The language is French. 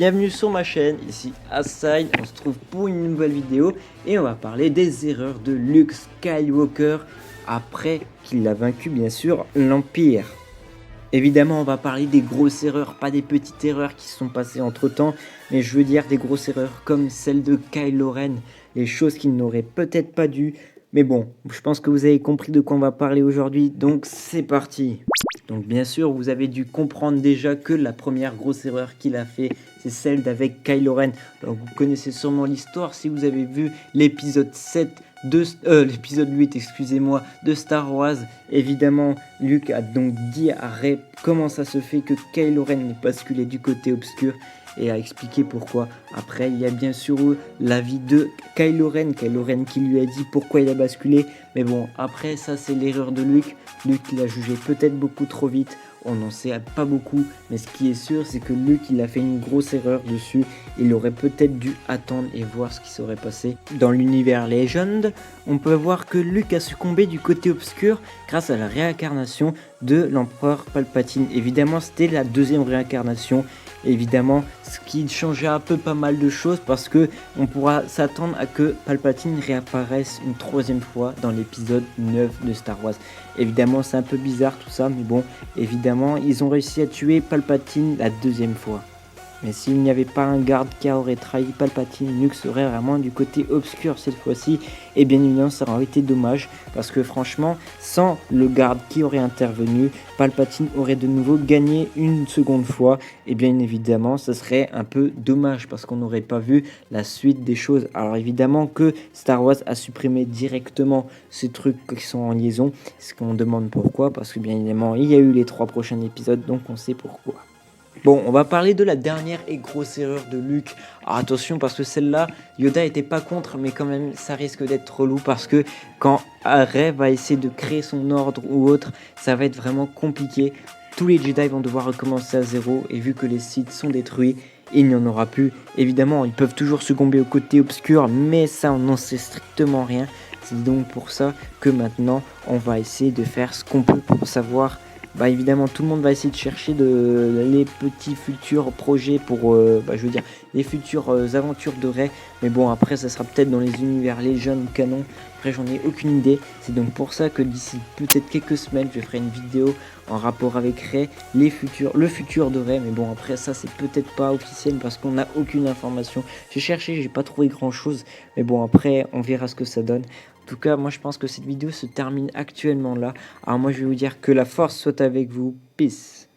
bienvenue sur ma chaîne, ici Aside, on se trouve pour une nouvelle vidéo et on va parler des erreurs de Luke Skywalker après qu'il a vaincu bien sûr l'Empire. Évidemment on va parler des grosses erreurs, pas des petites erreurs qui se sont passées entre temps, mais je veux dire des grosses erreurs comme celle de Kylo Ren, les choses qu'il n'aurait peut-être pas dû. Mais bon, je pense que vous avez compris de quoi on va parler aujourd'hui, donc c'est parti. Donc bien sûr, vous avez dû comprendre déjà que la première grosse erreur qu'il a fait, c'est celle d'avec Kylo Ren. Donc vous connaissez sûrement l'histoire si vous avez vu l'épisode 7 de l'épisode 8, excusez-moi, de Star Wars. Évidemment, Luke a donc dit à Rey comment ça se fait que Kylo Ren n'est basculé du côté obscur et a expliqué pourquoi. Après, il y a bien sûr l'avis de Kylo Ren qui lui a dit pourquoi il a basculé. Mais bon, après ça c'est l'erreur de Luke. Luke il a jugé peut-être beaucoup trop vite. On n'en sait pas beaucoup, mais ce qui est sûr, c'est que Luke, il a fait une grosse erreur dessus. Il aurait peut-être dû attendre et voir ce qui serait passé. Dans l'univers Legend, on peut voir que Luke a succombé du côté obscur grâce à la réincarnation de l'empereur Palpatine. Évidemment, c'était la deuxième réincarnation. Évidemment, ce qui changeait un peu pas mal de choses parce que on pourra s'attendre à que Palpatine réapparaisse une troisième fois dans l'épisode 9 de Star Wars. Évidemment, c'est un peu bizarre tout ça, mais bon, évidemment, ils ont réussi à tuer Palpatine la deuxième fois. Mais s'il n'y avait pas un garde qui aurait trahi Palpatine, Luke serait vraiment du côté obscur cette fois-ci. Et bien évidemment, ça aurait été dommage. Parce que franchement, sans le garde qui aurait intervenu, Palpatine aurait de nouveau gagné une seconde fois. Et bien évidemment, ça serait un peu dommage parce qu'on n'aurait pas vu la suite des choses. Alors évidemment que Star Wars a supprimé directement ces trucs qui sont en liaison. Ce qu'on demande pourquoi, parce que bien évidemment, il y a eu les 3 prochains épisodes, donc on sait pourquoi. Bon, on va parler de la dernière et grosse erreur de Luke. Alors attention parce que celle-là, Yoda était pas contre, mais quand même ça risque d'être relou parce que quand Rey va essayer de créer son ordre ou autre, ça va être vraiment compliqué. Tous les Jedi vont devoir recommencer à zéro et vu que les Sith sont détruits, il n'y en aura plus. Évidemment, ils peuvent toujours succomber au côté obscur, mais ça on n'en sait strictement rien. C'est donc pour ça que maintenant on va essayer de faire ce qu'on peut pour savoir. Bah évidemment tout le monde va essayer de chercher les petits futurs projets pour je veux dire les futures aventures de Rey, mais bon après ça sera peut-être dans les univers Legend canon. Après j'en ai aucune idée, c'est donc pour ça que d'ici peut-être quelques semaines je ferai une vidéo en rapport avec Rey, le futur de Rey, mais bon après ça c'est peut-être pas officiel parce qu'on n'a aucune information. J'ai cherché, j'ai pas trouvé grand chose, mais bon après on verra ce que ça donne. En tout cas, moi je pense que cette vidéo se termine actuellement là. Alors moi je vais vous dire que la force soit avec vous. Peace.